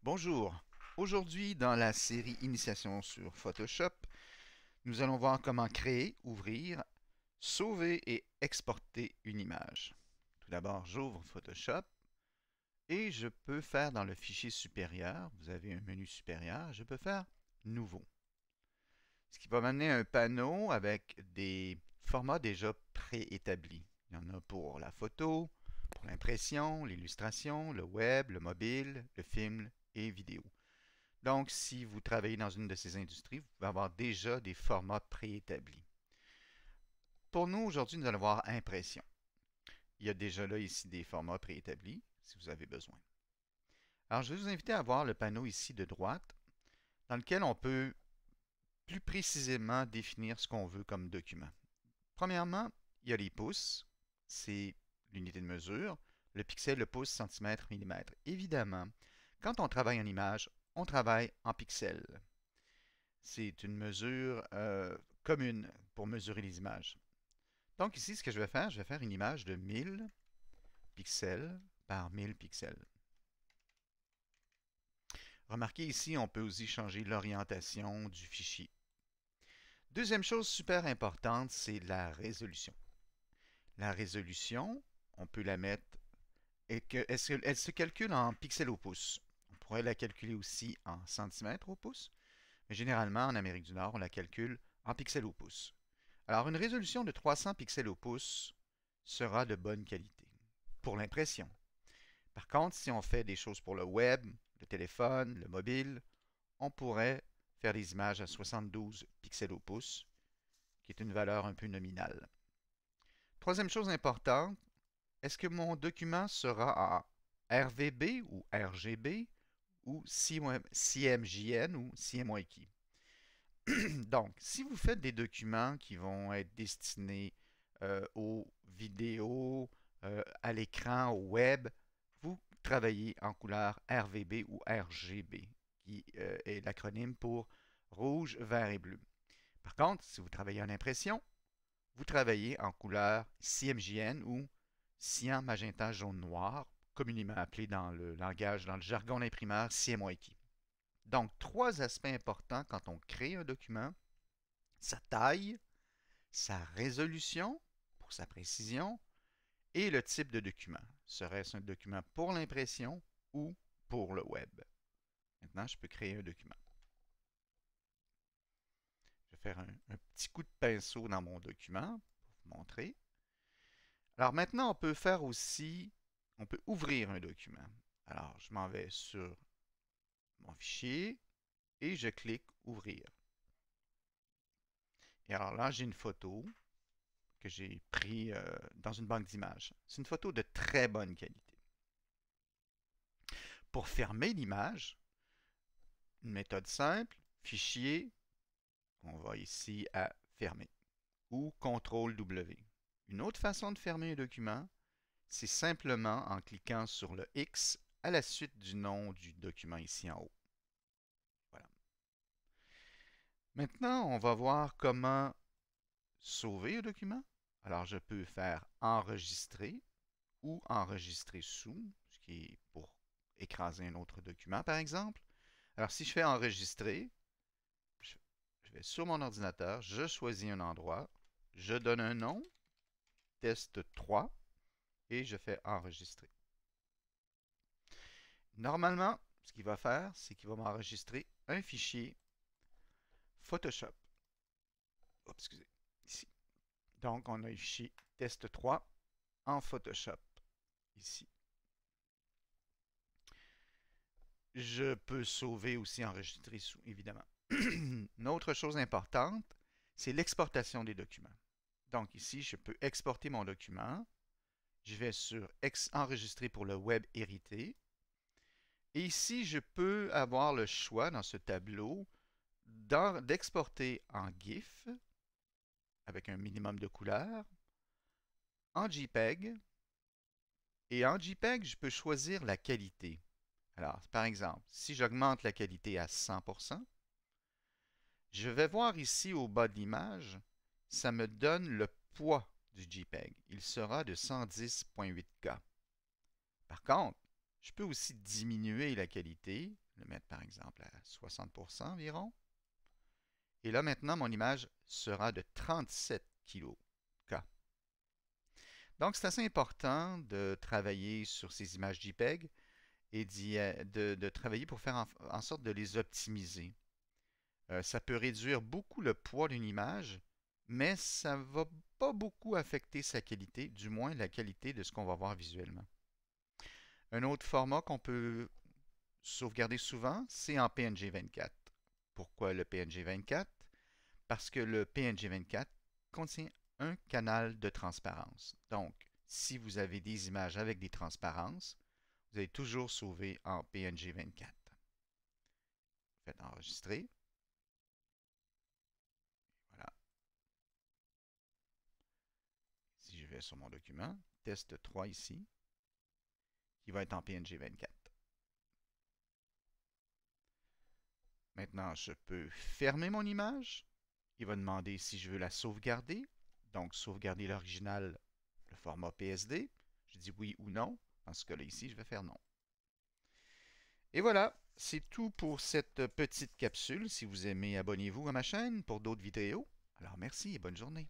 Bonjour. Aujourd'hui, dans la série Initiation sur Photoshop, nous allons voir comment créer, ouvrir, sauver et exporter une image. Tout d'abord, j'ouvre Photoshop et je peux faire dans le fichier supérieur, vous avez un menu supérieur, je peux faire Nouveau. Ce qui va m'amener à un panneau avec des formats déjà préétablis. Il y en a pour la photo, pour l'impression, l'illustration, le web, le mobile, le film et vidéo. Donc, si vous travaillez dans une de ces industries, vous pouvez avoir déjà des formats préétablis. Pour nous, aujourd'hui, nous allons voir impression. Il y a déjà là ici des formats préétablis, si vous avez besoin. Alors, je vais vous inviter à voir le panneau ici de droite, dans lequel on peut plus précisément définir ce qu'on veut comme document. Premièrement, il y a les pouces, c'est l'unité de mesure, le pixel, le pouce, centimètre, millimètre. Évidemment, quand on travaille en image, on travaille en pixels. C'est une mesure commune pour mesurer les images. Donc ici, ce que je vais faire une image de 1000 pixels par 1000 pixels. Remarquez ici, on peut aussi changer l'orientation du fichier. Deuxième chose super importante, c'est la résolution. La résolution, on peut la mettre, elle se calcule en pixels au pouce. On pourrait la calculer aussi en centimètres au pouce, mais généralement, en Amérique du Nord, on la calcule en pixels au pouce. Alors, une résolution de 300 pixels au pouce sera de bonne qualité pour l'impression. Par contre, si on fait des choses pour le web, le téléphone, le mobile, on pourrait faire des images à 72 pixels au pouce, qui est une valeur un peu nominale. Troisième chose importante, est-ce que mon document sera en RVB ou RGB ou CMJN ou CMYK? Donc, si vous faites des documents qui vont être destinés aux vidéos, à l'écran, au web, vous travaillez en couleur RVB ou RGB, qui est l'acronyme pour rouge, vert et bleu. Par contre, si vous travaillez en impression, vous travaillez en couleur CMJN ou cyan, magenta, jaune, noir, communément appelé dans le langage, dans le jargon d'imprimeur, CMYK. Donc, trois aspects importants quand on crée un document: sa taille, sa résolution pour sa précision et le type de document. Serait-ce un document pour l'impression ou pour le web? Maintenant, je peux créer un document. Je vais faire un petit coup de pinceau dans mon document pour vous montrer. Alors maintenant, on peut ouvrir un document. Alors, je m'en vais sur mon fichier et je clique Ouvrir. Et alors là, j'ai une photo que j'ai prise dans une banque d'images. C'est une photo de très bonne qualité. Pour fermer l'image, une méthode simple, Fichier, on va ici à Fermer, ou CTRL-W. Une autre façon de fermer un document, c'est simplement en cliquant sur le X à la suite du nom du document ici en haut. Voilà. Maintenant, on va voir comment sauver un document. Alors, je peux faire Enregistrer ou Enregistrer sous, ce qui est pour écraser un autre document, par exemple. Alors, si je fais Enregistrer, je vais sur mon ordinateur, je choisis un endroit, je donne un nom, test 3, et je fais Enregistrer. Normalement, ce qu'il va faire, c'est qu'il va m'enregistrer un fichier Photoshop. Oups, excusez, ici. Donc, on a un fichier test 3 en Photoshop, ici. Je peux sauver aussi, enregistrer sous, évidemment. Une autre chose importante, c'est l'exportation des documents. Donc ici, je peux exporter mon document. Je vais sur Enregistrer pour le web hérité. Et ici, je peux avoir le choix dans ce tableau d'exporter en GIF avec un minimum de couleurs, en JPEG. Et en JPEG, je peux choisir la qualité. Alors, par exemple, si j'augmente la qualité à 100%, je vais voir ici au bas de l'image, ça me donne le poids du JPEG. Il sera de 110.8K. Par contre, Je peux aussi diminuer la qualité, le mettre par exemple à 60% environ. Et là maintenant, mon image sera de 37 kg. Donc c'est assez important de travailler sur ces images JPEG et de travailler pour faire en sorte de les optimiser. Ça peut réduire beaucoup le poids d'une image, mais ça ne va pas beaucoup affecter sa qualité, du moins la qualité de ce qu'on va voir visuellement. Un autre format qu'on peut sauvegarder souvent, c'est en PNG 24. Pourquoi le PNG 24? Parce que le PNG 24 contient un canal de transparence. Donc, si vous avez des images avec des transparences, vous allez toujours sauver en PNG 24. Faites enregistrer. Voilà. Si je vais sur mon document, test 3 ici, qui va être en PNG 24. Maintenant, je peux fermer mon image. Il va demander si je veux la sauvegarder. Donc, sauvegarder l'original, le format PSD. Je dis oui ou non. Dans ce cas-là, ici, je vais faire non. Et voilà, c'est tout pour cette petite capsule. Si vous aimez, abonnez-vous à ma chaîne pour d'autres vidéos. Alors, merci et bonne journée.